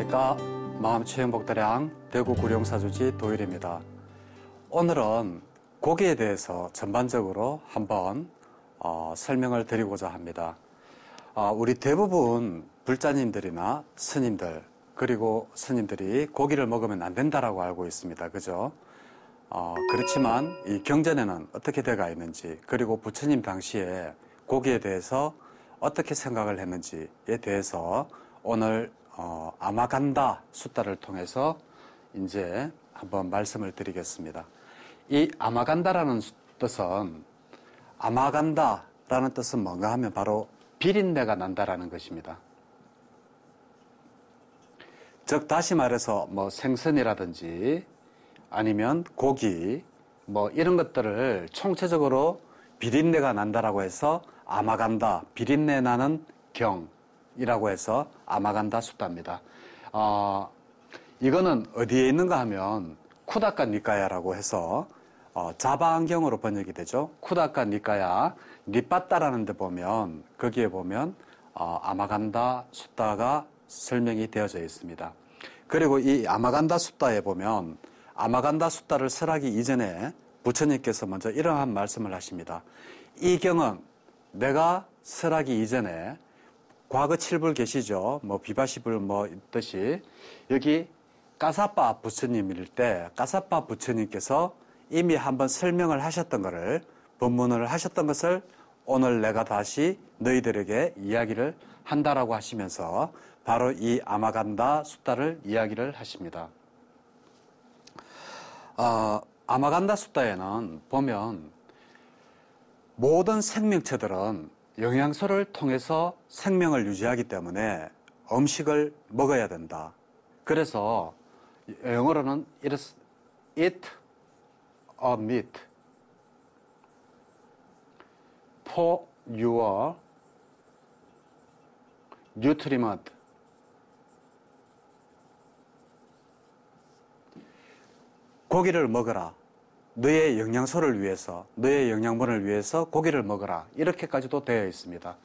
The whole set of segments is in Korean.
안녕하십니까. 마음치행복다량 대구 구룡사주지 도일입니다. 오늘은 고기에 대해서 전반적으로 한번 설명을 드리고자 합니다. 우리 대부분 불자님들이나 스님들 그리고 스님들이 고기를 먹으면 안 된다라고 알고 있습니다. 그죠? 그렇지만 이 경전에는 어떻게 되어 있는지, 그리고 부처님 당시에 고기에 대해서 어떻게 생각을 했는지에 대해서 오늘 아마간다 숫다를 통해서 이제 한번 말씀을 드리겠습니다. 이 아마간다라는 뜻은, 아마간다라는 뜻은 뭔가 하면 바로 비린내가 난다라는 것입니다. 즉 다시 말해서 뭐 생선이라든지 아니면 고기 뭐 이런 것들을 총체적으로 비린내가 난다라고 해서 아마간다, 비린내 나는 경이라고 해서 아마간다 숫다입니다. 이거는 어디에 있는가 하면 쿠다카 니까야라고 해서 자바안경으로 번역이 되죠. 쿠다카 니까야 니빠따라는 데 보면, 거기에 보면 아마간다 숫다가 설명이 되어져 있습니다. 그리고 이 아마간다 숫다에 보면, 아마간다 숫다를 설하기 이전에 부처님께서 먼저 이러한 말씀을 하십니다. 이 경은 내가 설하기 이전에 과거 7불 계시죠. 뭐 비바시불 뭐 있듯이 여기 까사빠 부처님일 때 까사빠 부처님께서 이미 한번 설명을 하셨던 것을, 법문을 하셨던 것을 오늘 내가 다시 너희들에게 이야기를 한다라고 하시면서 바로 이 아마간다 숫다를 이야기를 하십니다. 아마간다 숫다에는 보면 모든 생명체들은 영양소를 통해서 생명을 유지하기 때문에 음식을 먹어야 된다. 그래서 영어로는 eat a meat for your nutriment. 고기를 먹어라. 너의 영양소를 위해서, 너의 영양분을 위해서 고기를 먹어라. 이렇게까지도 되어 있습니다.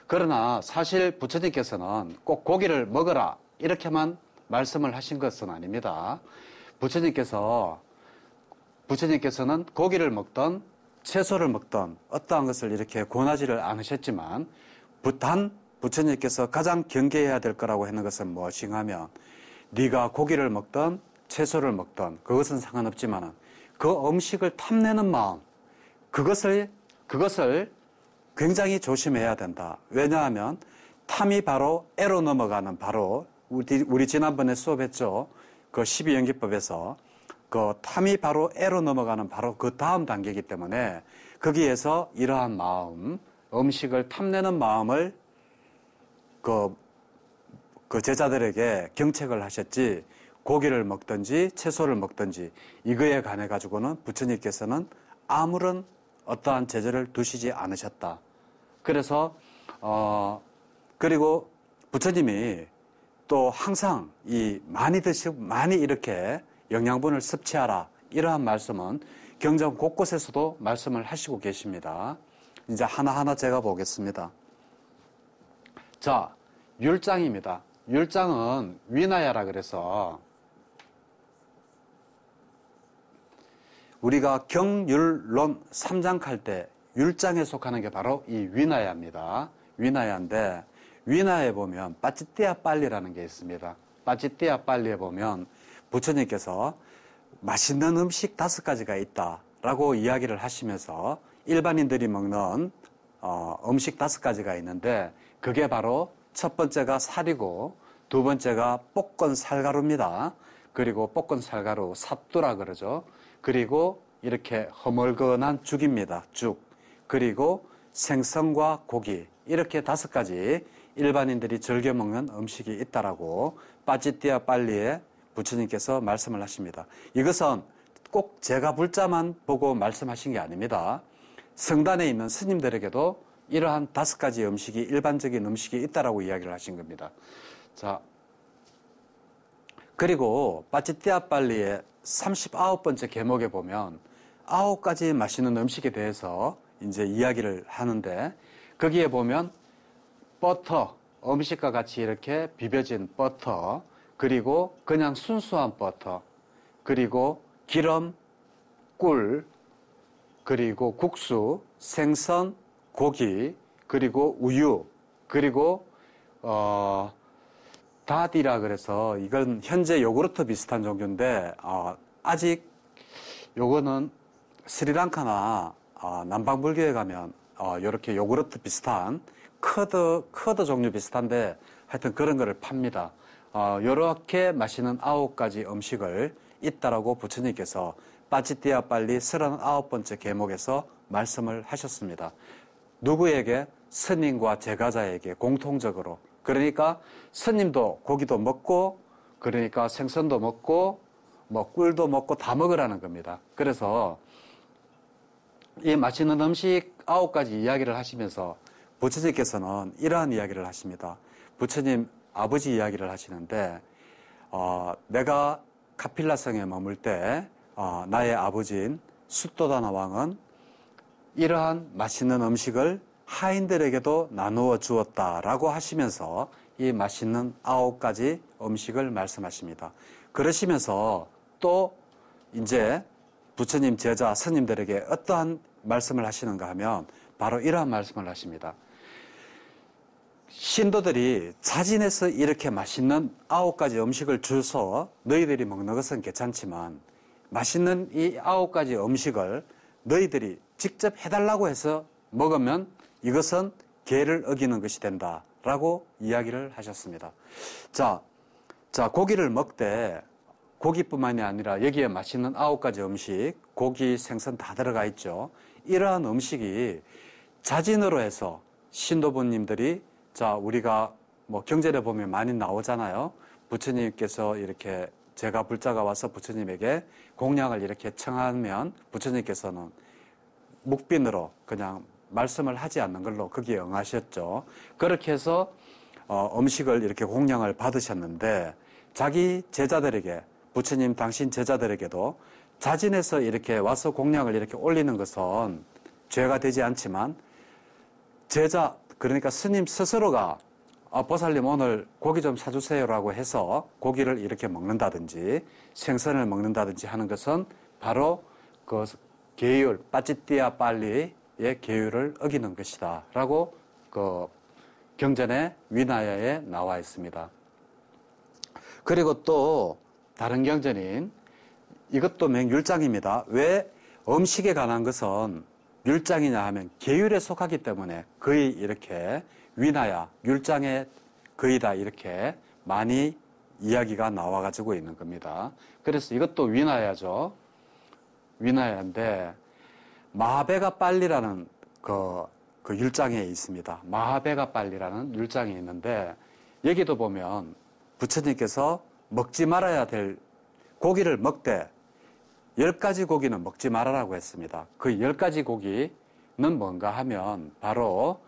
그러나 사실 부처님께서는 꼭 고기를 먹어라. 이렇게만 말씀을 하신 것은 아닙니다. 부처님께서는 고기를 먹던 채소를 먹던 어떠한 것을 이렇게 권하지를 않으셨지만, 단 부처님께서 가장 경계해야 될 거라고 하는 것은 무엇인가 하면, 네가 고기를 먹던 채소를 먹던 그것은 상관없지만 그 음식을 탐내는 마음, 그것을 굉장히 조심해야 된다. 왜냐하면 탐이 바로 애로 넘어가는, 바로 우리 지난번에 수업했죠. 그 12연기법에서 그 탐이 바로 애로 넘어가는 바로 그 다음 단계이기 때문에 거기에서 이러한 마음, 음식을 탐내는 마음을 그 제자들에게 경책을 하셨지, 고기를 먹든지 채소를 먹든지 이거에 관해 가지고는 부처님께서는 아무런 어떠한 제재를 두시지 않으셨다. 그래서 그리고 부처님이 또 항상 많이 이렇게 영양분을 섭취하라, 이러한 말씀은 경전 곳곳에서도 말씀을 하시고 계십니다. 이제 하나하나 제가 보겠습니다. 자, 율장입니다. 율장은 위나야라 그래서 우리가 경율론 3장 할 때 율장에 속하는 게 바로 이 위나야입니다. 위나야인데, 위나야에 보면 빠찌띠아 빨리라는 게 있습니다. 빠찌띠아 빨리에 보면 부처님께서 맛있는 음식 5가지가 있다라고 이야기를 하시면서 일반인들이 먹는 음식 5가지가 있는데, 그게 바로 첫 번째가 살이고, 두 번째가 볶은 살가루입니다. 그리고 볶은 살가루, 삿두라 그러죠. 그리고 이렇게 허물건한 죽입니다. 죽. 그리고 생선과 고기. 이렇게 5가지 일반인들이 즐겨 먹는 음식이 있다라고 빠찌띠아 빨리에 부처님께서 말씀을 하십니다. 이것은 꼭 제가 불자만 보고 말씀하신 게 아닙니다. 성단에 있는 스님들에게도 이러한 5가지 음식이, 일반적인 음식이 있다라고 이야기를 하신 겁니다. 자, 그리고 빠찌띠아 빨리의 39번째 계목에 보면 9가지 맛있는 음식에 대해서 이제 이야기를 하는데, 거기에 보면 버터, 음식과 같이 이렇게 비벼진 버터, 그리고 그냥 순수한 버터, 그리고 기름, 꿀, 그리고 국수, 생선, 고기, 그리고 우유, 그리고 다디라 그래서 이건 현재 요구르트 비슷한 종류인데 아직 요거는 스리랑카나 남방불교에 가면 이렇게 요구르트 비슷한 커드 종류 비슷한데 하여튼 그런 거를 팝니다. 요렇게 맛있는 9가지 음식을 있다라고 부처님께서 빠찌띠아 빨리 39번째 계목에서 말씀을 하셨습니다. 누구에게? 스님과 제가자에게 공통적으로. 그러니까 스님도 고기도 먹고, 그러니까 생선도 먹고, 뭐 꿀도 먹고 다 먹으라는 겁니다. 그래서 이 맛있는 음식 9가지 이야기를 하시면서 부처님께서는 이러한 이야기를 하십니다. 부처님 아버지 이야기를 하시는데 내가 카필라성에 머물 때 나의 아버지인 숫도다나 왕은 이러한 맛있는 음식을 하인들에게도 나누어 주었다라고 하시면서 이 맛있는 9가지 음식을 말씀하십니다. 그러시면서 또 이제 부처님 제자 스님들에게 어떠한 말씀을 하시는가 하면 바로 이러한 말씀을 하십니다. 신도들이 자진해서 이렇게 맛있는 9가지 음식을 줘서 너희들이 먹는 것은 괜찮지만 맛있는 이 9가지 음식을 너희들이 직접 해달라고 해서 먹으면 이것은 계를 어기는 것이 된다라고 이야기를 하셨습니다. 자, 고기를 먹되 고기뿐만이 아니라 여기에 맛있는 9가지 음식, 고기, 생선 다 들어가 있죠. 이러한 음식이 자진으로 해서 신도부님들이 우리가 뭐 경전에 보면 많이 나오잖아요. 부처님께서 이렇게 제가 불자가 와서 부처님에게 공양을 이렇게 청하면 부처님께서는 묵빈으로 그냥 말씀을 하지 않는 걸로 거기에 응하셨죠. 그렇게 해서 음식을 이렇게 공양을 받으셨는데 자기 제자들에게 부처님 당신 제자들에게도 자진해서 이렇게 와서 공양을 이렇게 올리는 것은 죄가 되지 않지만 제자 그러니까 스님 스스로가 보살님 오늘 고기 좀 사주세요라고 해서 고기를 이렇게 먹는다든지 생선을 먹는다든지 하는 것은 바로 그 계율 빠찌띠아 빨리의 계율을 어기는 것이다 라고 그 경전의 위나야에 나와 있습니다. 그리고 또 다른 경전인 이것도 맹율장입니다. 왜 음식에 관한 것은 율장이냐 하면 계율에 속하기 때문에 거의 이렇게 위나야, 율장에 거의 다 이렇게 많이 이야기가 나와가지고 있는 겁니다. 그래서 이것도 위나야죠. 위나야인데 마하베가 빨리라는 그 율장에 있습니다. 마하베가 빨리라는 율장이 있는데 여기도 보면 부처님께서 먹지 말아야 될 고기를 먹되 10가지 고기는 먹지 말아라고 했습니다. 그 10가지 고기는 뭔가 하면 바로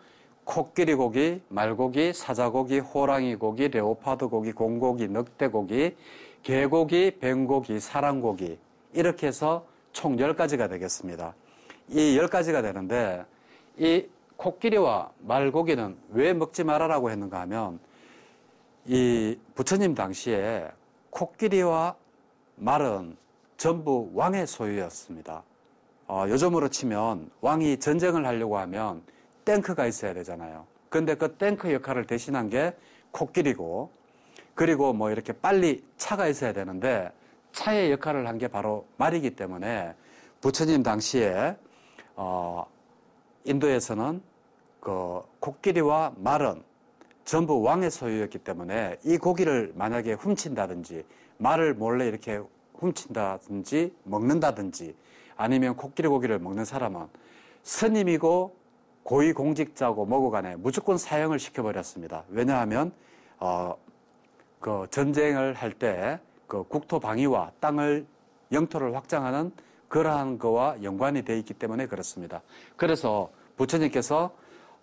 코끼리 고기, 말고기, 사자고기, 호랑이 고기, 레오파드 고기, 공고기, 늑대고기, 개고기, 뱀고기, 사랑고기 이렇게 해서 총 10가지가 되겠습니다. 이 10가지가 되는데 이 코끼리와 말고기는 왜 먹지 말아라고 했는가 하면 이 부처님 당시에 코끼리와 말은 전부 왕의 소유였습니다. 요즘으로 치면 왕이 전쟁을 하려고 하면 탱크가 있어야 되잖아요. 그런데 그 탱크 역할을 대신한 게 코끼리고 그리고 뭐 이렇게 빨리 차가 있어야 되는데 차의 역할을 한 게 바로 말이기 때문에 부처님 당시에 인도에서는 그 코끼리와 말은 전부 왕의 소유였기 때문에 이 고기를 만약에 훔친다든지 말을 몰래 이렇게 훔친다든지 먹는다든지 아니면 코끼리 고기를 먹는 사람은 스님이고 고위공직자고 뭐고 간에 무조건 사형을 시켜버렸습니다. 왜냐하면 그 전쟁을 할 때 그 국토 방위와 땅을 영토를 확장하는 그러한 거와 연관이 되어 있기 때문에 그렇습니다. 그래서 부처님께서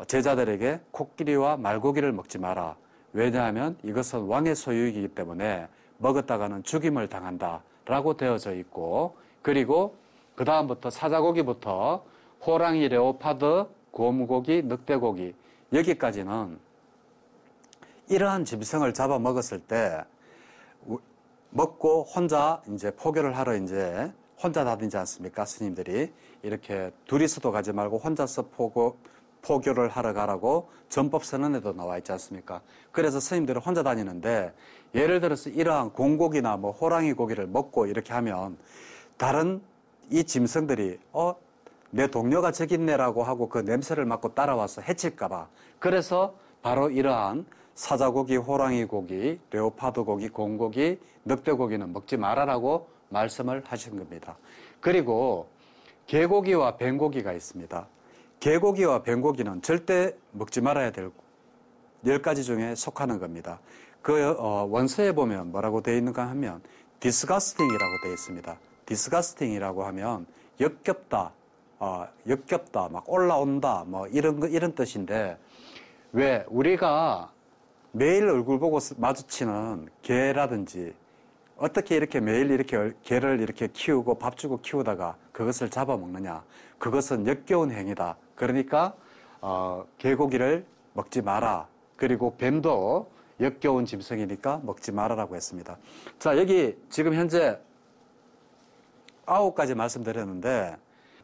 제자들에게 코끼리와 말고기를 먹지 마라. 왜냐하면 이것은 왕의 소유이기 때문에 먹었다가는 죽임을 당한다라고 되어져 있고 그리고 그 다음부터 사자고기부터 호랑이, 레오파드, 곰고기, 늑대고기 여기까지는 이러한 짐승을 잡아먹었을 때 먹고 혼자 이제 포교를 하러 이제 혼자 다니지 않습니까? 스님들이 이렇게 둘이서도 가지 말고 혼자서 포교를 하러 가라고 전법선언에도 나와 있지 않습니까? 그래서 스님들은 혼자 다니는데 예를 들어서 이러한 공고기나 뭐 호랑이 고기를 먹고 이렇게 하면 다른 이 짐승들이 내 동료가 저기 있네라고 하고 그 냄새를 맡고 따라와서 해칠까봐 그래서 바로 이러한 사자고기, 호랑이 고기, 레오파드 고기, 공고기, 늑대고기는 먹지 말아라고 말씀을 하신 겁니다. 그리고 개고기와 뱀고기가 있습니다. 개고기와 뱀고기는 절대 먹지 말아야 될 10가지 중에 속하는 겁니다. 그 원서에 보면 뭐라고 되어 있는가 하면 disgusting이라고 되어 있습니다. disgusting이라고 하면 역겹다, 역겹다, 막 올라온다, 뭐 이런 뜻인데 왜 우리가 매일 얼굴 보고 마주치는 개라든지 어떻게 이렇게 매일 이렇게 개를 이렇게 키우고 밥 주고 키우다가 그것을 잡아먹느냐. 그것은 역겨운 행위다. 그러니까 개고기를 먹지 마라. 그리고 뱀도 역겨운 짐승이니까 먹지 말아라고 했습니다. 자, 여기 지금 현재 9가지 말씀드렸는데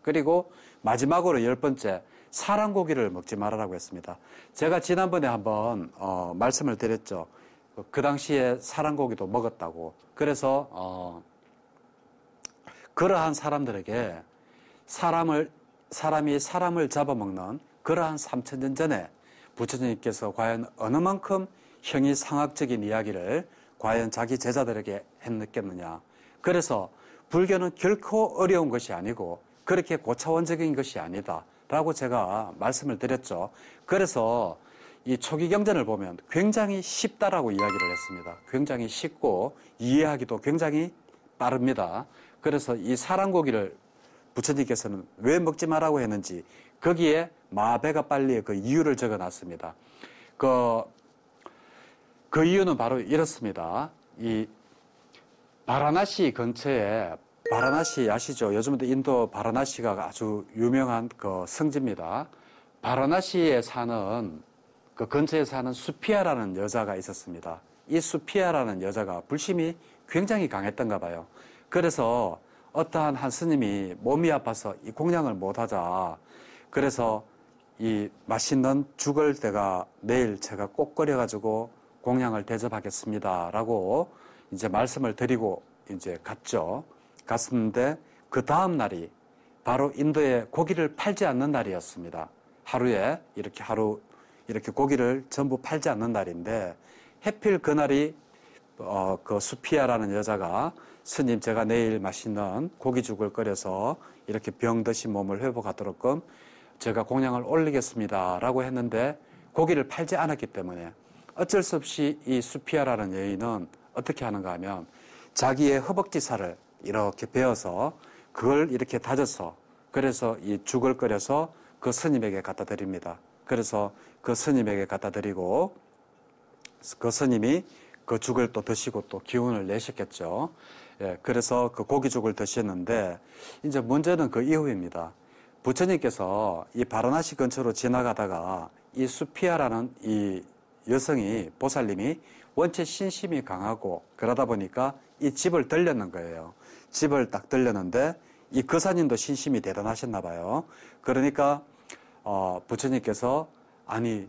그리고 마지막으로 10번째 사람고기를 먹지 말아라고 했습니다. 제가 지난번에 한번 말씀을 드렸죠. 그 당시에 사람고기도 먹었다고. 그래서 그러한 사람들에게 사람이 사람을 잡아먹는 그러한 3000년 전에 부처님께서 과연 어느 만큼 형이상학적인 이야기를 과연 자기 제자들에게 했느꼈느냐. 그래서 불교는 결코 어려운 것이 아니고 그렇게 고차원적인 것이 아니다 라고 제가 말씀을 드렸죠. 그래서 이 초기 경전을 보면 굉장히 쉽다라고 이야기를 했습니다. 굉장히 쉽고 이해하기도 굉장히 빠릅니다. 그래서 이 사람고기를 부처님께서는 왜 먹지 말라고 했는지 거기에 마베가 빨리의 그 이유를 적어놨습니다. 그 이유는 바로 이렇습니다. 이 바라나시 근처에 바라나시 아시죠? 요즘도 인도 바라나시가 아주 유명한 그 성지입니다. 바라나시에 사는 그 근처에 사는 수피아라는 여자가 있었습니다. 이 수피아라는 여자가 불심이 굉장히 강했던가 봐요. 그래서 어떠한 한 스님이 몸이 아파서 이 공양을 못하자. 그래서 이 맛있는 죽을 내가 내일 제가 꼭 끓여가지고 공양을 대접하겠습니다. 라고 이제 말씀을 드리고 이제 갔죠. 갔는데 그 다음 날이 바로 인도에 고기를 팔지 않는 날이었습니다. 하루에 이렇게 고기를 전부 팔지 않는 날인데 해필 그날이 그 수피아라는 여자가 스님 제가 내일 맛있는 고기죽을 끓여서 이렇게 병 드신 몸을 회복하도록끔 제가 공양을 올리겠습니다 라고 했는데 고기를 팔지 않았기 때문에 어쩔 수 없이 이 수피아라는 여인은 어떻게 하는가 하면 자기의 허벅지살을 이렇게 베어서 그걸 이렇게 다져서 그래서 이 죽을 끓여서 그 스님에게 갖다 드립니다. 그래서 그 스님에게 갖다 드리고 그 스님이 그 죽을 또 드시고 또 기운을 내셨겠죠. 예, 그래서 그 고기죽을 드셨는데 이제 문제는 그 이후입니다. 부처님께서 이 바라나시 근처로 지나가다가 이 수피아라는 이 여성이 보살님이 원체 신심이 강하고 그러다 보니까 이 집을 들렸는 거예요. 집을 딱 들렸는데 이 거사님도 신심이 대단하셨나 봐요. 그러니까 부처님께서 아니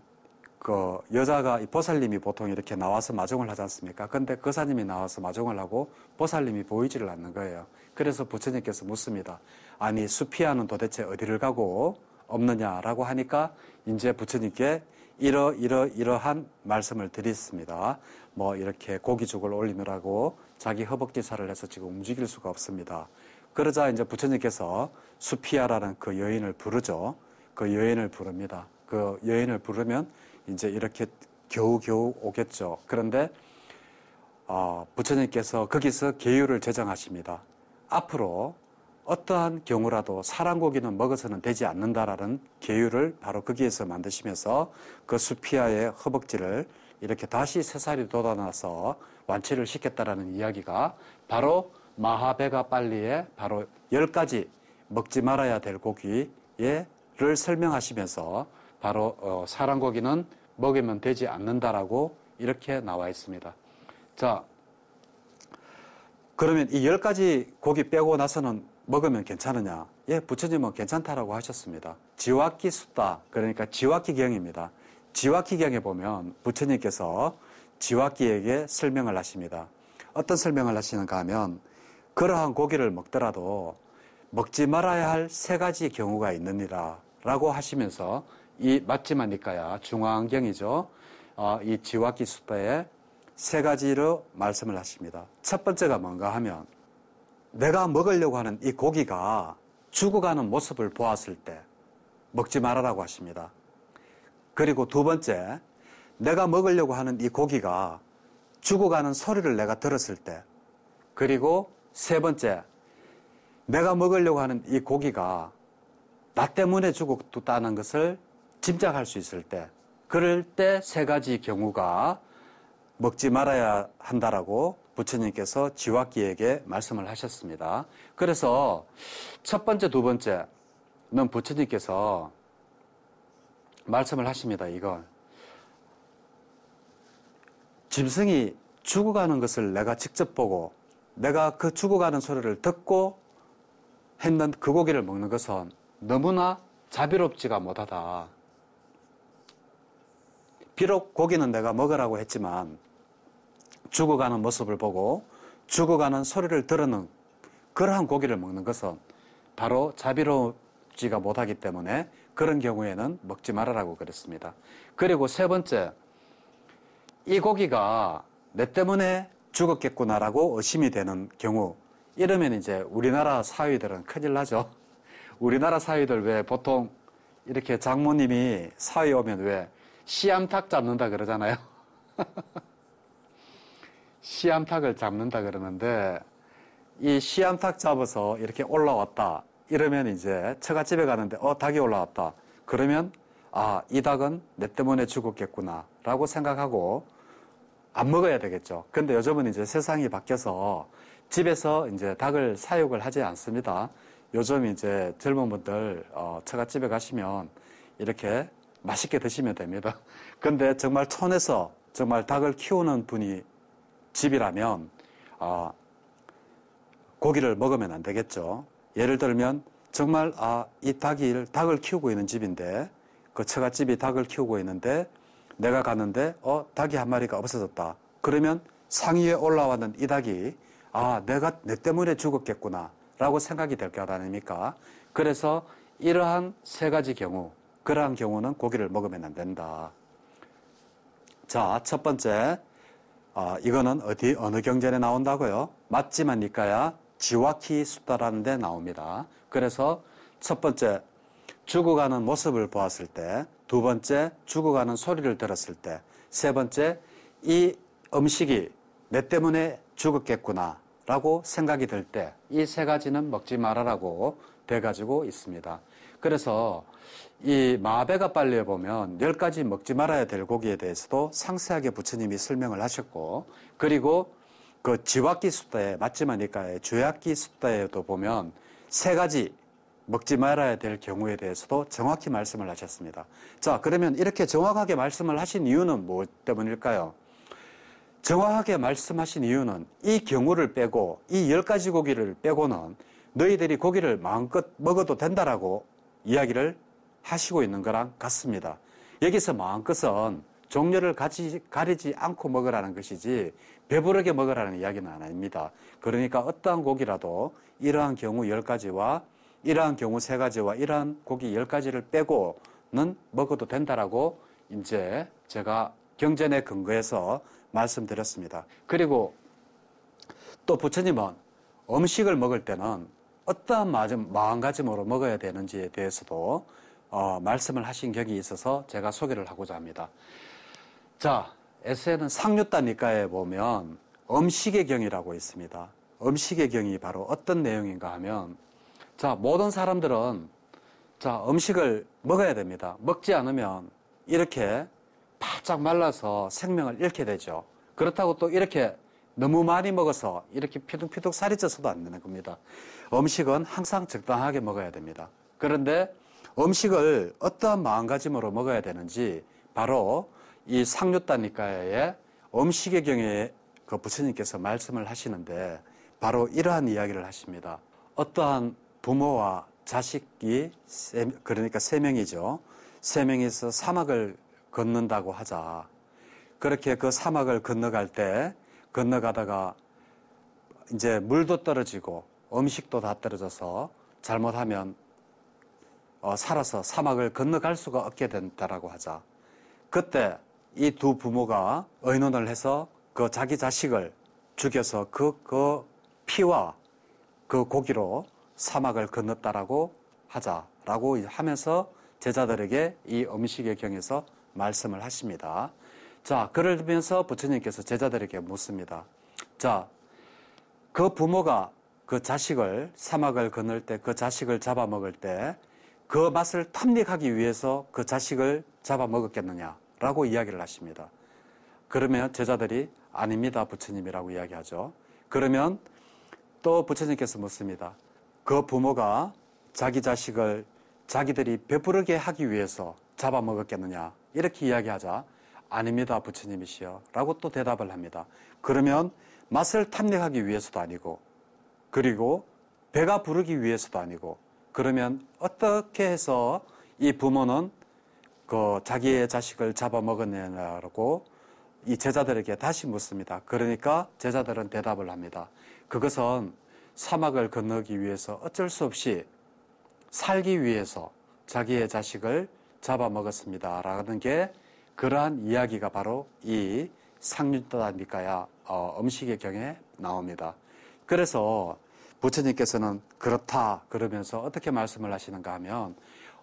그 여자가 이 보살님이 보통 이렇게 나와서 마중을 하지 않습니까? 근데 거사님이 나와서 마중을 하고 보살님이 보이지를 않는 거예요. 그래서 부처님께서 묻습니다. 아니 수피아는 도대체 어디를 가고 없느냐라고 하니까 이제 부처님께 이러한 말씀을 드렸습니다. 뭐 이렇게 고기죽을 올리느라고 자기 허벅지 살을 해서 지금 움직일 수가 없습니다. 그러자 이제 부처님께서 수피아라는 그 여인을 부르죠. 그 여인을 부릅니다. 그 여인을 부르면 이제 이렇게 겨우겨우 오겠죠. 그런데 부처님께서 거기서 계율을 제정하십니다. 앞으로 어떠한 경우라도 사람고기는 먹어서는 되지 않는다라는 계율을 바로 거기에서 만드시면서 그 수피아의 허벅지를 이렇게 다시 새살이 돋아나서 완치를 시켰다라는 이야기가 바로 마하베가 빨리의 바로 10가지 먹지 말아야 될 고기를 설명하시면서 바로 사람고기는 먹으면 되지 않는다라고 이렇게 나와 있습니다. 자, 그러면 이 10가지 고기 빼고 나서는 먹으면 괜찮으냐? 예, 부처님은 괜찮다라고 하셨습니다. 지와키 숫다, 그러니까 지와키경입니다. 지와키경에 보면 부처님께서 지와키에게 설명을 하십니다. 어떤 설명을 하시는가 하면 그러한 고기를 먹더라도 먹지 말아야 할 3가지 경우가 있느니라 라고 하시면서 이 맞지마 니까야 중화안경이죠. 이 지와키 숫다에 3가지로 말씀을 하십니다. 첫 번째가 뭔가 하면 내가 먹으려고 하는 이 고기가 죽어가는 모습을 보았을 때 먹지 말아라고 하십니다. 그리고 두 번째, 내가 먹으려고 하는 이 고기가 죽어가는 소리를 내가 들었을 때, 그리고 세 번째, 내가 먹으려고 하는 이 고기가 나 때문에 죽었다는 것을 짐작할 수 있을 때, 그럴 때 3가지 경우가 먹지 말아야 한다라고 부처님께서 지와키에게 말씀을 하셨습니다. 그래서 첫 번째, 두 번째는 부처님께서 말씀을 하십니다. 이걸 짐승이 죽어가는 것을 내가 직접 보고 내가 그 죽어가는 소리를 듣고 했는 그 고기를 먹는 것은 너무나 자비롭지가 못하다. 비록 고기는 내가 먹으라고 했지만 죽어가는 모습을 보고 죽어가는 소리를 들은 그러한 고기를 먹는 것은 바로 자비롭지가 못하기 때문에 그런 경우에는 먹지 말아라고 그랬습니다. 그리고 세 번째, 이 고기가 내 때문에 죽었겠구나라고 의심이 되는 경우, 이러면 이제 우리나라 사위들은 큰일 나죠. 우리나라 사위들 왜 보통 이렇게 장모님이 사위 오면 왜 씨암탉 잡는다 그러잖아요. 씨암탉을 잡는다 그러는데 이 씨암탉 잡아서 이렇게 올라왔다. 이러면 이제 처갓집에 가는데 닭이 올라왔다. 그러면 이 닭은 내 때문에 죽었겠구나 라고 생각하고 안 먹어야 되겠죠. 근데 요즘은 이제 세상이 바뀌어서 집에서 이제 닭을 사육을 하지 않습니다. 요즘 이제 젊은 분들 처갓집에 가시면 이렇게 맛있게 드시면 됩니다. 근데 정말 촌에서 정말 닭을 키우는 분이 집이라면 고기를 먹으면 안 되겠죠. 예를 들면 정말 이 닭을 키우고 있는 집인데 그 처갓집이 닭을 키우고 있는데 내가 갔는데 닭이 한 마리가 없어졌다. 그러면 상위에 올라왔는 이 닭이 내가 내 때문에 죽었겠구나 라고 생각이 될 거 아닙니까? 그래서 이러한 3가지 경우, 그러한 경우는 고기를 먹으면 안 된다. 자, 첫 번째, 이거는 어느 경전에 나온다고요? 맞지마 니까야 지와키 숫다라는 데 나옵니다. 그래서 첫 번째, 죽어가는 모습을 보았을 때, 두 번째, 죽어가는 소리를 들었을 때, 세 번째, 이 음식이 내 때문에 죽었겠구나 라고 생각이 들 때, 이 3가지는 먹지 말아라고 돼가지고 있습니다. 그래서 이 마베가 빨리에 보면 10가지 먹지 말아야 될 고기에 대해서도 상세하게 부처님이 설명을 하셨고, 그리고 그 지와키 숫다에 맞지마 니까의 주야키 숫다에도 보면 3가지 먹지 말아야 될 경우에 대해서도 정확히 말씀을 하셨습니다. 자, 그러면 이렇게 정확하게 말씀을 하신 이유는 무엇 때문일까요? 정확하게 말씀하신 이유는 이 경우를 빼고 이 10가지 고기를 빼고는 너희들이 고기를 마음껏 먹어도 된다라고 이야기를 하시고 있는 거랑 같습니다. 여기서 마음껏은 종류를 가리지 않고 먹으라는 것이지 배부르게 먹으라는 이야기는 아닙니다. 그러니까 어떠한 고기라도 이러한 경우 10가지와 이러한 경우 3가지와 이러한 고기 10가지를 빼고는 먹어도 된다라고 이제 제가 경전에 근거해서 말씀드렸습니다. 그리고 또 부처님은 음식을 먹을 때는 어떠한 마음가짐으로 먹어야 되는지에 대해서도 말씀을 하신 격이 있어서 제가 소개를 하고자 합니다. 자, 에세는 상류단 니까에 보면 음식의 경이라고 있습니다. 음식의 경이 바로 어떤 내용인가 하면, 자, 모든 사람들은 자, 음식을 먹어야 됩니다. 먹지 않으면 이렇게 바짝 말라서 생명을 잃게 되죠. 그렇다고 또 이렇게 너무 많이 먹어서 이렇게 피둥피둥 살이 쪄서도 안 되는 겁니다. 음식은 항상 적당하게 먹어야 됩니다. 그런데 음식을 어떠한 마음가짐으로 먹어야 되는지 바로 이 상류단 니까의 음식의 경에 그 부처님께서 말씀을 하시는데 바로 이러한 이야기를 하십니다. 어떠한 부모와 자식이 그러니까 세 명이죠. 세 명이서 사막을 건넌다고 하자. 그렇게 그 사막을 건너갈 때 건너가다가 이제 물도 떨어지고 음식도 다 떨어져서 잘못하면 살아서 사막을 건너갈 수가 없게 된다라고 하자. 그때 이 두 부모가 의논을 해서 그 자기 자식을 죽여서 그 피와 그 고기로 사막을 건넜다라고 하자라고 하면서 제자들에게 이 음식의 경에서 말씀을 하십니다. 자, 그러면서 부처님께서 제자들에게 묻습니다. 자, 그 부모가 그 자식을 사막을 건널 때 그 자식을 잡아먹을 때 그 맛을 탐닉하기 위해서 그 자식을 잡아먹었겠느냐라고 이야기를 하십니다. 그러면 제자들이 아닙니다, 부처님이라고 이야기하죠. 그러면 또 부처님께서 묻습니다. 그 부모가 자기 자식을 자기들이 배부르게 하기 위해서 잡아먹었겠느냐 이렇게 이야기하자 아닙니다, 부처님이시여 라고 또 대답을 합니다. 그러면 맛을 탐닉하기 위해서도 아니고 그리고 배가 부르기 위해서도 아니고 그러면 어떻게 해서 이 부모는 그 자기의 자식을 잡아먹었냐라고 이 제자들에게 다시 묻습니다. 그러니까 제자들은 대답을 합니다. 그것은 사막을 건너기 위해서 어쩔 수 없이 살기 위해서 자기의 자식을 잡아먹었습니다. 라는 게 그러한 이야기가 바로 이 상륜따 니까야 음식의 경에 나옵니다. 그래서 부처님께서는 그렇다 그러면서 어떻게 말씀을 하시는가 하면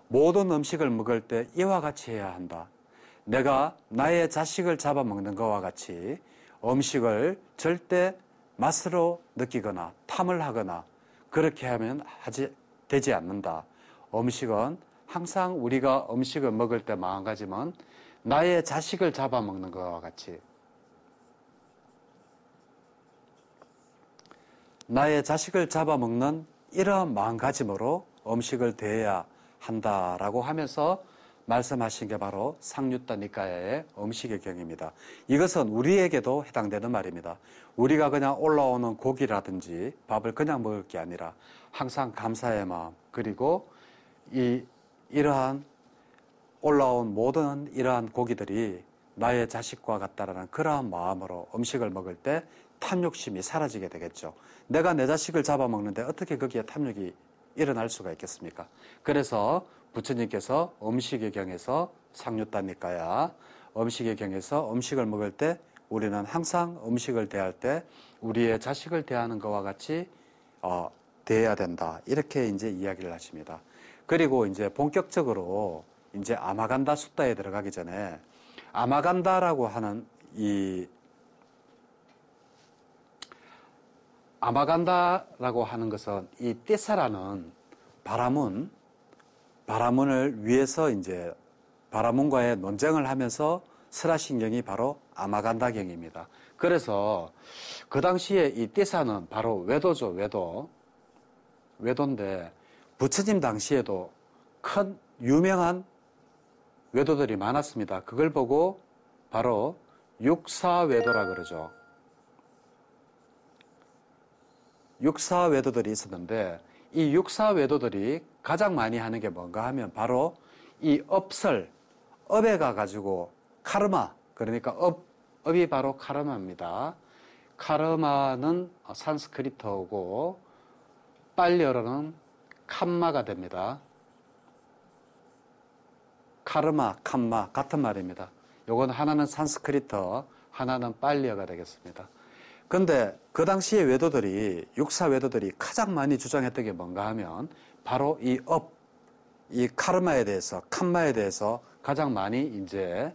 모든 음식을 먹을 때 이와 같이 해야 한다. 내가 나의 자식을 잡아먹는 것과 같이 음식을 절대 맛으로 느끼거나 탐을 하거나 그렇게 하면 되지 않는다. 음식은 항상 우리가 음식을 먹을 때 마음가짐은 나의 자식을 잡아먹는 것과 같이 나의 자식을 잡아먹는 이러한 마음가짐으로 음식을 대해야 한다라고 하면서 말씀하신 게 바로 상류따 니까야의 음식의 경입니다. 이것은 우리에게도 해당되는 말입니다. 우리가 그냥 올라오는 고기라든지 밥을 그냥 먹을 게 아니라 항상 감사의 마음 그리고 이러한 올라온 모든 이러한 고기들이 나의 자식과 같다라는 그러한 마음으로 음식을 먹을 때 탐욕심이 사라지게 되겠죠. 내가 내 자식을 잡아먹는데 어떻게 거기에 탐욕이 일어날 수가 있겠습니까? 그래서 부처님께서 음식의 경에서 상류따니까야 음식의 경에서 음식을 먹을 때 우리는 항상 음식을 대할 때 우리의 자식을 대하는 것과 같이 대해야 된다. 이렇게 이제 이야기를 하십니다. 그리고 이제 본격적으로 이제 아마간다 숫다에 들어가기 전에 아마간다라고 하는 이 아마간다라고 하는 것은 이 띠사라는 바라문을 위해서 이제 바라문과의 논쟁을 하면서 설하신 경이 바로 아마간다경입니다. 그래서 그 당시에 이 띠사는 바로 외도죠, 외도인데 부처님 당시에도 큰 유명한 외도들이 많았습니다. 그걸 보고 바로 육사외도라 그러죠. 육사외도들이 있었는데 이 육사외도들이 가장 많이 하는 게 뭔가 하면 바로 이 업에 가가지고 카르마, 그러니까 업이 바로 카르마입니다. 카르마는 산스크리트어고 빨리어로는 캄마가 됩니다. 카르마, 캄마 같은 말입니다. 요건 하나는 산스크리트어, 하나는 빨리어가 되겠습니다. 근데 그 당시에 외도들이 육사 외도들이 가장 많이 주장했던 게 뭔가 하면 바로 이 카르마에 대해서 캄마에 대해서 가장 많이 이제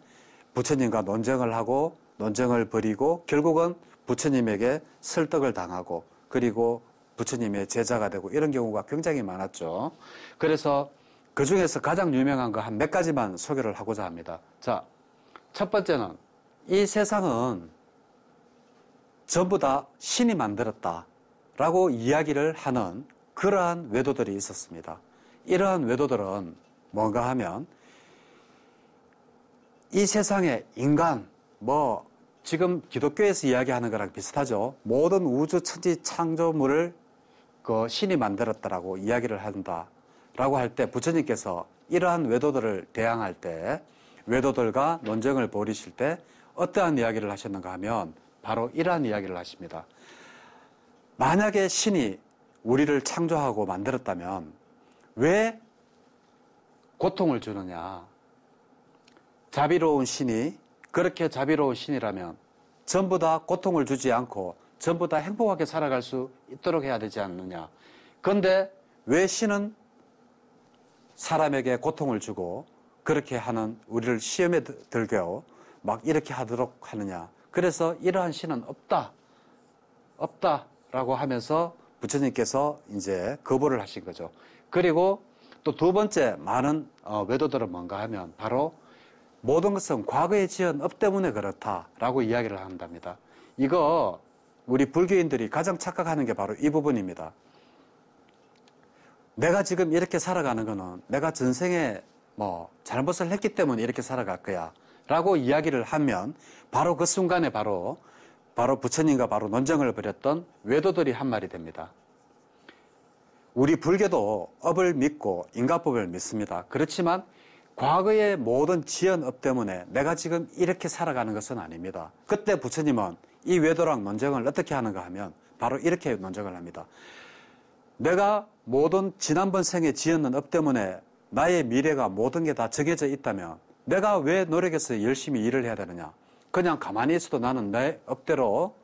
부처님과 논쟁을 하고 논쟁을 벌이고 결국은 부처님에게 설득을 당하고 그리고 부처님의 제자가 되고 이런 경우가 굉장히 많았죠. 그래서 그 중에서 가장 유명한 거 한 몇 가지만 소개를 하고자 합니다. 자, 첫 번째는 이 세상은 전부 다 신이 만들었다라고 이야기를 하는 그러한 외도들이 있었습니다. 이러한 외도들은 뭔가 하면 이 세상에 인간, 지금 기독교에서 이야기하는 거랑 비슷하죠. 모든 우주 천지 창조물을 그 신이 만들었다라고 이야기를 한다라고 할 때 부처님께서 이러한 외도들을 대항할 때 외도들과 논쟁을 벌이실 때 어떠한 이야기를 하셨는가 하면 바로 이러한 이야기를 하십니다. 만약에 신이 우리를 창조하고 만들었다면 왜 고통을 주느냐? 자비로운 신이 그렇게 자비로운 신이라면 전부 다 고통을 주지 않고 전부 다 행복하게 살아갈 수 있도록 해야 되지 않느냐. 그런데 왜 신은 사람에게 고통을 주고 그렇게 하는 우리를 시험에 들게 막 이렇게 하도록 하느냐. 그래서 이러한 신은 없다라고 하면서 부처님께서 이제 거부를 하신 거죠. 그리고 또 두 번째 많은 외도들은 뭔가 하면 바로 모든 것은 과거에 지은 업 때문에 그렇다라고 이야기를 한답니다. 이거 우리 불교인들이 가장 착각하는 게 바로 이 부분입니다. 내가 지금 이렇게 살아가는 거는 내가 전생에 잘못을 했기 때문에 이렇게 살아갈 거야 라고 이야기를 하면 바로 그 순간에 바로 부처님과 바로 논쟁을 벌였던 외도들이 한 말이 됩니다. 우리 불교도 업을 믿고 인과법을 믿습니다. 그렇지만 과거의 모든 지은 업 때문에 내가 지금 이렇게 살아가는 것은 아닙니다. 그때 부처님은 이 외도랑 논쟁을 어떻게 하는가 하면 바로 이렇게 논쟁을 합니다. 내가 모든 지난번 생에 지었는 업 때문에 나의 미래가 모든 게 다 정해져 있다면 내가 왜 노력해서 열심히 일을 해야 되느냐. 그냥 가만히 있어도 나는 내 업대로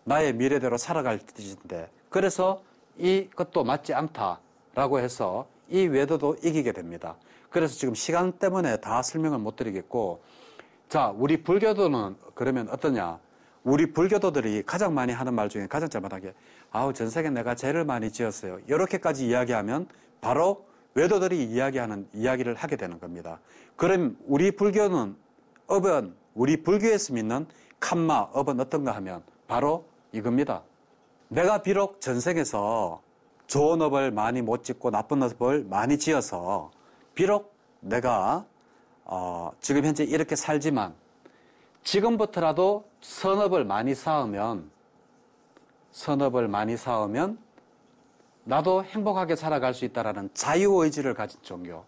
나의 미래대로 살아갈 뜻인데 그래서 이것도 맞지 않다라고 해서 이 외도도 이기게 됩니다. 그래서 지금 시간 때문에 다 설명을 못 드리겠고 자 우리 불교도는 그러면 어떠냐. 우리 불교도들이 가장 많이 하는 말 중에 가장 잘못하게 전생에 내가 죄를 많이 지었어요. 이렇게까지 이야기하면 바로 외도들이 이야기를 하게 되는 겁니다. 그럼 우리 불교는 업은 우리 불교에서 믿는 칸마 업은 어떤가 하면 바로 이겁니다. 내가 비록 전생에서 좋은 업을 많이 못 짓고 나쁜 업을 많이 지어서 비록 내가 지금 현재 이렇게 살지만 지금부터라도 선업을 많이 쌓으면 나도 행복하게 살아갈 수 있다라는 자유의지를 가진 종교.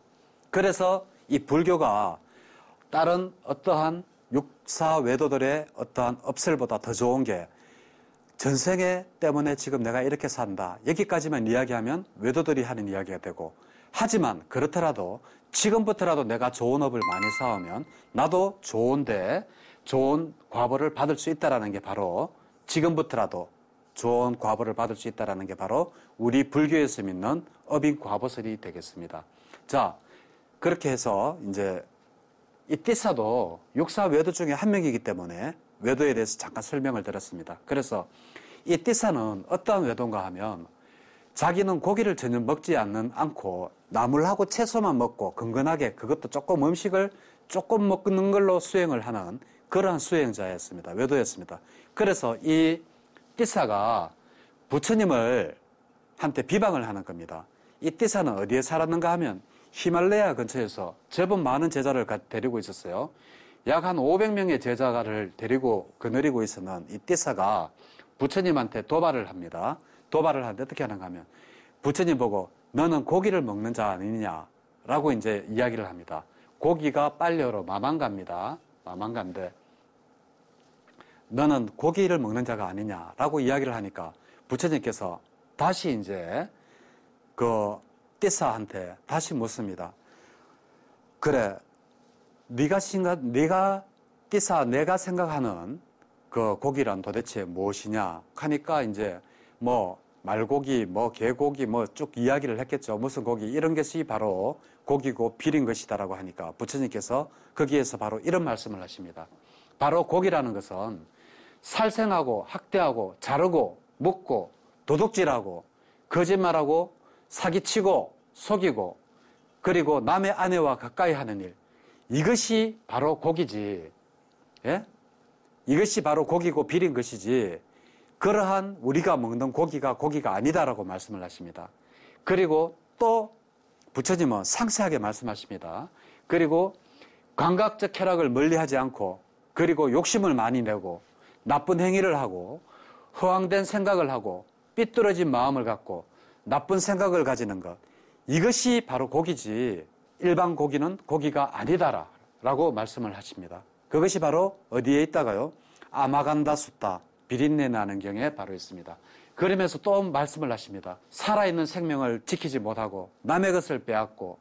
그래서 이 불교가 다른 어떠한 육사 외도들의 어떠한 업설보다 더 좋은 게 전생에 때문에 지금 내가 이렇게 산다. 여기까지만 이야기하면 외도들이 하는 이야기가 되고 하지만 그렇더라도 지금부터라도 내가 좋은 업을 많이 쌓으면 나도 좋은 과보를 받을 수 있다는 게 바로 지금부터라도 좋은 과보를 받을 수 있다는 게 바로 우리 불교에서 믿는 업인 과보설이 되겠습니다. 자, 그렇게 해서 이제 이 띠사도 육사 외도 중에 한 명이기 때문에 외도에 대해서 잠깐 설명을 드렸습니다. 그래서 이 띠사는 어떠한 외도인가 하면 자기는 고기를 전혀 먹지 않고 나물하고 채소만 먹고 건건하게 그것도 조금 음식을 조금 먹는 걸로 수행을 하는 그러한 수행자였습니다. 외도였습니다. 그래서 이 띠사가 부처님을 한테 비방을 하는 겁니다. 이 띠사는 어디에 살았는가 하면 히말라야 근처에서 제법 많은 제자를 데리고 있었어요. 약 한 500명의 제자를 데리고 거느리고 있었는 이 띠사가 부처님한테 도발을 합니다. 도발을 하는데 어떻게 하는가 하면 부처님 보고 너는 고기를 먹는 자 아니냐라고 이제 이야기를 합니다. 고기가 빨려로 마망가입니다. 마망가인데 너는 고기를 먹는 자가 아니냐라고 이야기를 하니까 부처님께서 다시 이제 그 띠사한테 다시 묻습니다. 그래, 네가 띠사 내가 생각하는 그 고기란 도대체 무엇이냐 하니까 이제 말고기, 개고기 쭉 이야기를 했겠죠. 무슨 고기 이런 것이 바로 고기고 비린 것이다라고 하니까 부처님께서 거기에서 바로 이런 말씀을 하십니다. 바로 고기라는 것은 살생하고 학대하고 자르고 묻고 도둑질하고 거짓말하고 사기치고 속이고 그리고 남의 아내와 가까이 하는 일 이것이 바로 고기지. 예? 이것이 바로 고기고 비린 것이지 그러한 우리가 먹는 고기가 아니다라고 말씀을 하십니다. 그리고 또 부처님은 상세하게 말씀하십니다. 그리고 감각적 쾌락을 멀리하지 않고 그리고 욕심을 많이 내고 나쁜 행위를 하고 허황된 생각을 하고 삐뚤어진 마음을 갖고 나쁜 생각을 가지는 것, 이것이 바로 고기지 일반 고기는 고기가 아니다라고 말씀을 하십니다. 그것이 바로 어디에 있다가요? 아마간다 숫다, 비린내 나는 경에 바로 있습니다. 그러면서 또 말씀을 하십니다. 살아있는 생명을 지키지 못하고 남의 것을 빼앗고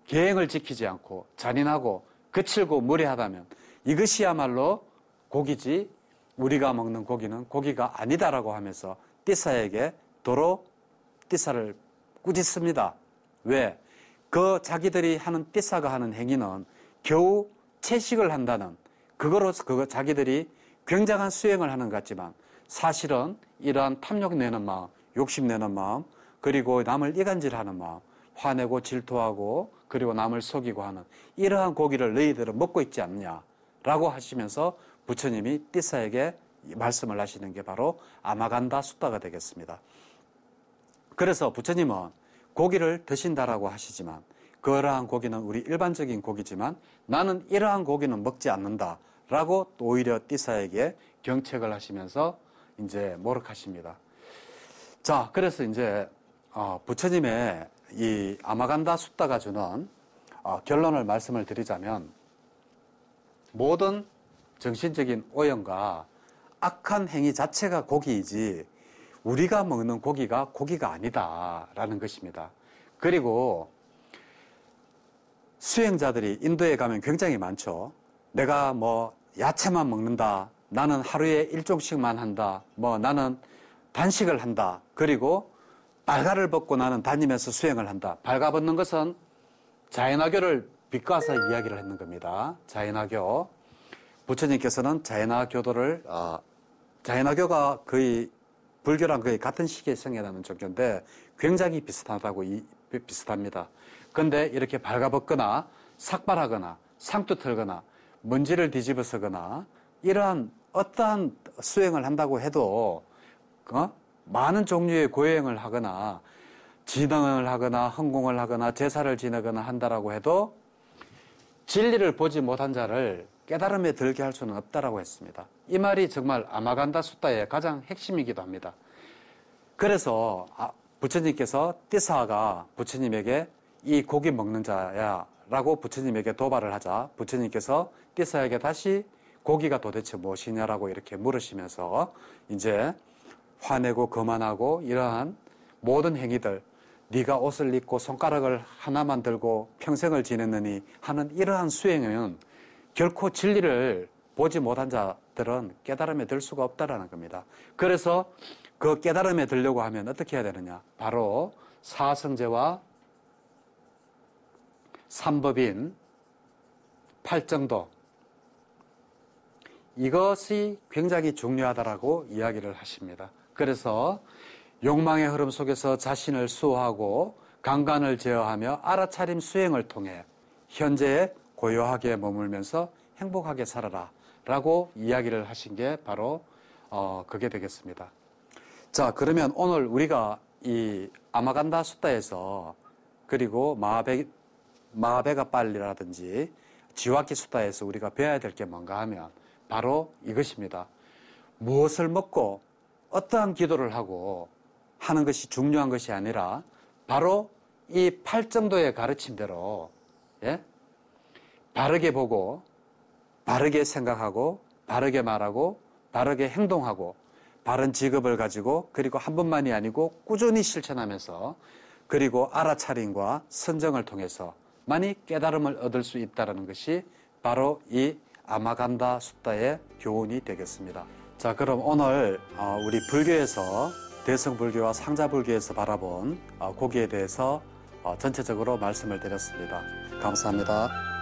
계행을 지키지 않고 잔인하고 거칠고 무례하다면 이것이야말로 고기지 우리가 먹는 고기는 고기가 아니다라고 하면서 띠사에게 도로 띠사를 꾸짖습니다. 왜? 그 자기들이 하는 띠사가 하는 행위는 겨우 채식을 한다는 그거로서 그거 자기들이 굉장한 수행을 하는 것 같지만 사실은 이러한 탐욕 내는 마음, 욕심 내는 마음, 그리고 남을 이간질하는 마음, 화내고 질투하고 그리고 남을 속이고 하는 이러한 고기를 너희들은 먹고 있지 않느냐라고 하시면서 부처님이 띠사에게 말씀을 하시는 게 바로 아마간다 숫다가 되겠습니다. 그래서 부처님은 고기를 드신다라고 하시지만 그러한 고기는 우리 일반적인 고기지만 나는 이러한 고기는 먹지 않는다라고 오히려 띠사에게 경책을 하시면서 이제 모욕하십니다. 자, 그래서 이제 부처님의 이 아마간다 숫다가 주는 결론을 말씀을 드리자면 모든 정신적인 오염과 악한 행위 자체가 고기이지 우리가 먹는 고기가 아니다라는 것입니다. 그리고 수행자들이 인도에 가면 굉장히 많죠. 내가 뭐 야채만 먹는다. 나는 하루에 1종씩만 한다. 뭐 나는 단식을 한다. 그리고 발가를 벗고 나는 다니면서 수행을 한다. 발가벗는 것은 자연화교를 비꼬아서 이야기를 했는 겁니다. 자연화교. 부처님께서는 자연화교도를 자연화교가 거의 불교랑 거의 같은 시기에 생겨나는 종교인데 굉장히 비슷합니다. 그런데 이렇게 발가벗거나 삭발하거나 상투 털거나 먼지를 뒤집어 쓰거나 이러한 어떠한 수행을 한다고 해도 많은 종류의 고행을 하거나 진흥을 하거나 헌공을 하거나 제사를 지내거나 한다라고 해도 진리를 보지 못한 자를 깨달음에 들게 할 수는 없다라고 했습니다. 이 말이 정말 아마간다 숫다의 가장 핵심이기도 합니다. 그래서 부처님께서 띠사가 부처님에게 이 고기 먹는 자야 라고 부처님에게 도발을 하자 부처님께서 띠사에게 다시 고기가 도대체 무엇이냐라고 이렇게 물으시면서 이제 화내고 거만하고 이러한 모든 행위들 네가 옷을 입고 손가락을 하나만 들고 평생을 지냈느니 하는 이러한 수행은 결코 진리를 보지 못한 자들은 깨달음에 들 수가 없다라는 겁니다. 그래서 그 깨달음에 들려고 하면 어떻게 해야 되느냐? 바로 사성제와 삼법인 팔정도 이것이 굉장히 중요하다라고 이야기를 하십니다. 그래서 욕망의 흐름 속에서 자신을 수호하고 강간을 제어하며 알아차림 수행을 통해 현재에 고요하게 머물면서 행복하게 살아라 라고 이야기를 하신 게 바로 그게 되겠습니다. 자, 그러면 오늘 우리가 이 아마간다 숫다에서 그리고 마하베가 빨리라든지 지와키 숫다에서 우리가 배워야 될 게 뭔가 하면 바로 이것입니다. 무엇을 먹고 어떠한 기도를 하고 하는 것이 중요한 것이 아니라 바로 이 팔정도의 가르침대로 바르게 보고 바르게 생각하고 바르게 말하고 바르게 행동하고 바른 직업을 가지고 그리고 한 번만이 아니고 꾸준히 실천하면서 그리고 알아차림과 선정을 통해서 만이 깨달음을 얻을 수 있다는 것이 바로 이 아마간다 숫다의 교훈이 되겠습니다. 자, 그럼 오늘 우리 불교에서 대성불교와 상자불교에서 바라본 고기에 대해서 전체적으로 말씀을 드렸습니다. 감사합니다.